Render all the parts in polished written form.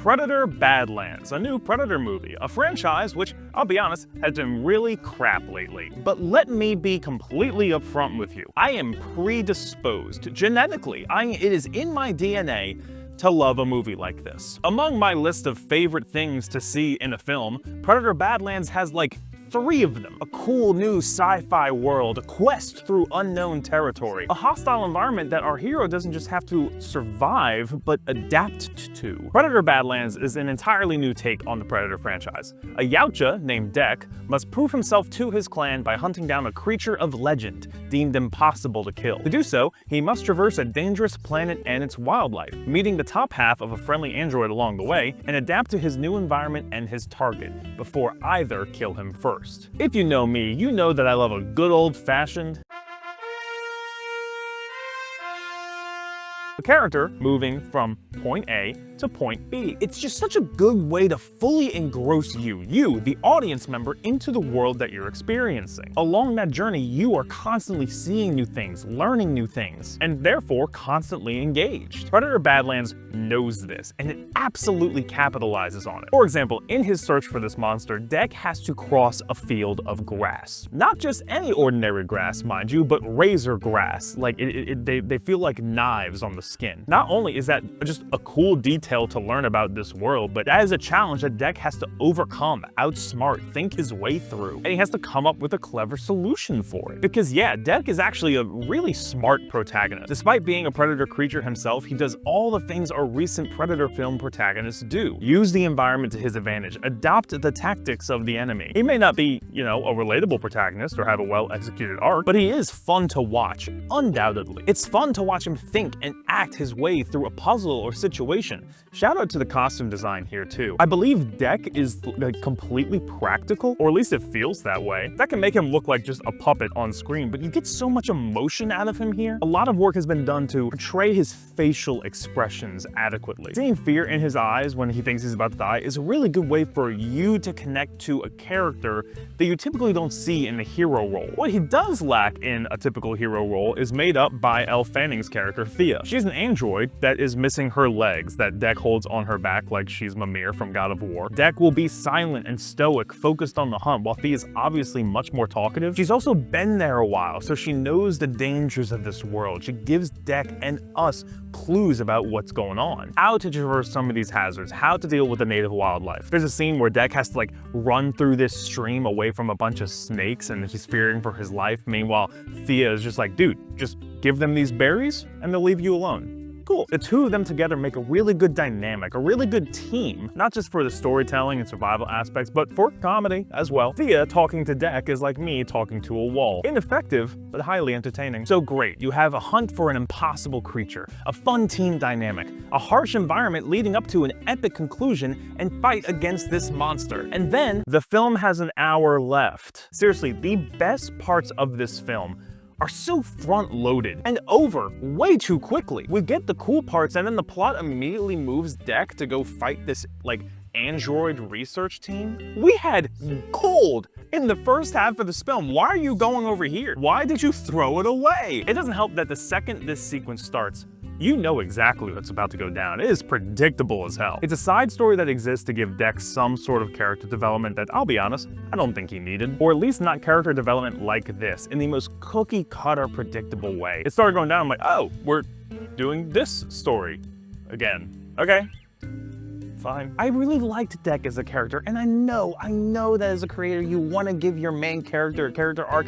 Predator Badlands, a new Predator movie, a franchise which, I'll be honest, has been really crap lately. But let me be completely upfront with you. I am predisposed, genetically, it is in my DNA to love a movie like this. Among my list of favorite things to see in a film, Predator Badlands has like 3 of them. A cool new sci-fi world, a quest through unknown territory, a hostile environment that our hero doesn't just have to survive, but adapt to. Predator Badlands is an entirely new take on the Predator franchise. A Yautja named Dek must prove himself to his clan by hunting down a creature of legend, deemed impossible to kill. To do so, he must traverse a dangerous planet and its wildlife, meeting the top half of a friendly android along the way, and adapt to his new environment and his target, before either kill him first. If you know me, you know that I love a good old-fashioned character moving from point A to point B. It's just such a good way to fully engross you, the audience member, into the world that you're experiencing. Along that journey, you are constantly seeing new things, learning new things, and therefore constantly engaged. Predator Badlands knows this, and it absolutely capitalizes on it. For example, in his search for this monster, Dek has to cross a field of grass. Not just any ordinary grass, mind you, but razor grass. Like, they feel like knives on the skin. Not only is that just a cool detail to learn about this world, but that is a challenge that Dek has to overcome, outsmart, think his way through, and he has to come up with a clever solution for it. Because yeah, Dek is actually a really smart protagonist. Despite being a predator creature himself, he does all the things our recent Predator film protagonists do. Use the environment to his advantage, adopt the tactics of the enemy. He may not be, a relatable protagonist or have a well-executed arc, but he is fun to watch, undoubtedly. It's fun to watch him think and act his way through a puzzle or situation. Shout out to the costume design here too. I believe Dek is like completely practical, or at least it feels that way. That can make him look like just a puppet on screen, but you get so much emotion out of him here. A lot of work has been done to portray his facial expressions adequately. Seeing fear in his eyes when he thinks he's about to die is a really good way for you to connect to a character that you typically don't see in the hero role. What he does lack in a typical hero role is made up by Elle Fanning's character, Thea. She's an android that is missing her legs that Dek holds on her back like she's Mimir from God of War. Dek will be silent and stoic, focused on the hunt, while Thea is obviously much more talkative. She's also been there a while, so she knows the dangers of this world. She gives Dek and us clues about what's going on, how to traverse some of these hazards, how to deal with the native wildlife. There's a scene where Dek has to run through this stream away from a bunch of snakes and he's fearing for his life. Meanwhile, Thea is just like, dude, just give them these berries and they'll leave you alone. Cool. The two of them together make a really good dynamic, a really good team, not just for the storytelling and survival aspects, but for comedy as well. Thea talking to Dek is like me talking to a wall. Ineffective, but highly entertaining. So great, you have a hunt for an impossible creature, a fun team dynamic, a harsh environment leading up to an epic conclusion and fight against this monster. And then the film has an hour left. Seriously, the best parts of this film are so front-loaded and over way too quickly. We get the cool parts and then the plot immediately moves Dek to go fight this android research team. We had gold in the first half of this film. Why are you going over here? Why did you throw it away? It doesn't help that the second this sequence starts, you know exactly what's about to go down. It is predictable as hell. It's a side story that exists to give Dek some sort of character development that, I'll be honest, I don't think he needed. Or at least not character development like this, in the most cookie-cutter predictable way. It started going down, I'm like, oh, we're doing this story again. Okay. Fine. I really liked Dek as a character, and I know that as a creator you want to give your main character a character arc.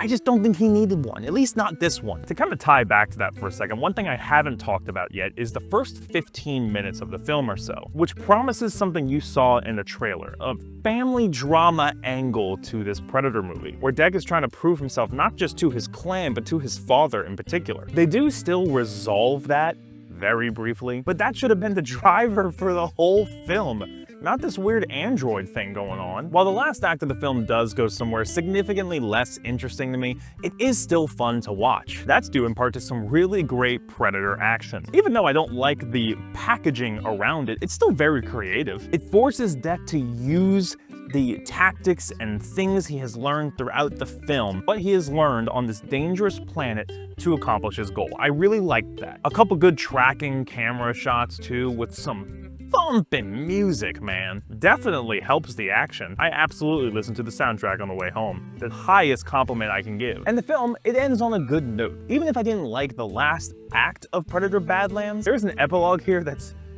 I just don't think he needed one, at least not this one. To kind of tie back to that for a second, one thing I haven't talked about yet is the first 15 minutes of the film or so, which promises something you saw in the trailer, a family drama angle to this Predator movie, where Dek is trying to prove himself not just to his clan, but to his father in particular. They do still resolve that very briefly, but that should have been the driver for the whole film, not this weird android thing going on. While the last act of the film does go somewhere significantly less interesting to me, it is still fun to watch. That's due in part to some really great Predator action. Even though I don't like the packaging around it, it's still very creative. It forces Dek to use the tactics and things he has learned throughout the film, what he has learned on this dangerous planet to accomplish his goal. I really liked that. A couple good tracking camera shots too, with some thumping music, man. Definitely helps the action. I absolutely listen to the soundtrack on the way home. The highest compliment I can give. And the film, it ends on a good note. Even if I didn't like the last act of Predator Badlands, there's an epilogue here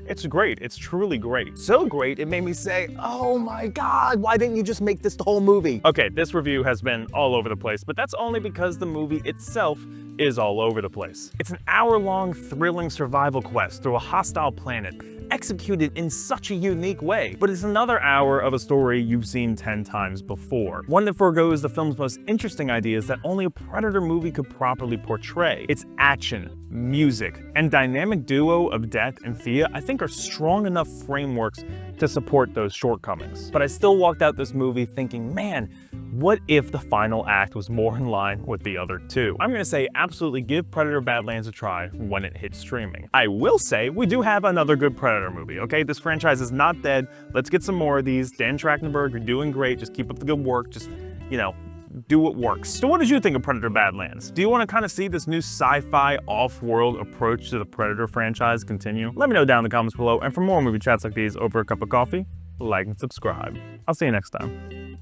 it's great. It's truly great. So great, it made me say, oh my God, why didn't you just make this the whole movie? Okay, this review has been all over the place, but that's only because the movie itself is all over the place. It's an hour-long, thrilling survival quest through a hostile planet, executed in such a unique way. But it's another hour of a story you've seen 10 times before. One that forgoes the film's most interesting ideas that only a Predator movie could properly portray. Its action, music, and dynamic duo of Death and Thea, I think, are strong enough frameworks to support those shortcomings. But I still walked out this movie thinking, man, what if the final act was more in line with the other two? I'm gonna say absolutely give Predator Badlands a try when it hits streaming. I will say we do have another good Predator movie, okay? This franchise is not dead. Let's get some more of these. Dan Trachtenberg, you're doing great. Just keep up the good work. Just, you know, do what works. So what did you think of Predator Badlands? Do you want to kind of see this new sci-fi off-world approach to the Predator franchise continue? Let me know down in the comments below. And for more movie chats like these over a cup of coffee, like and subscribe. I'll see you next time.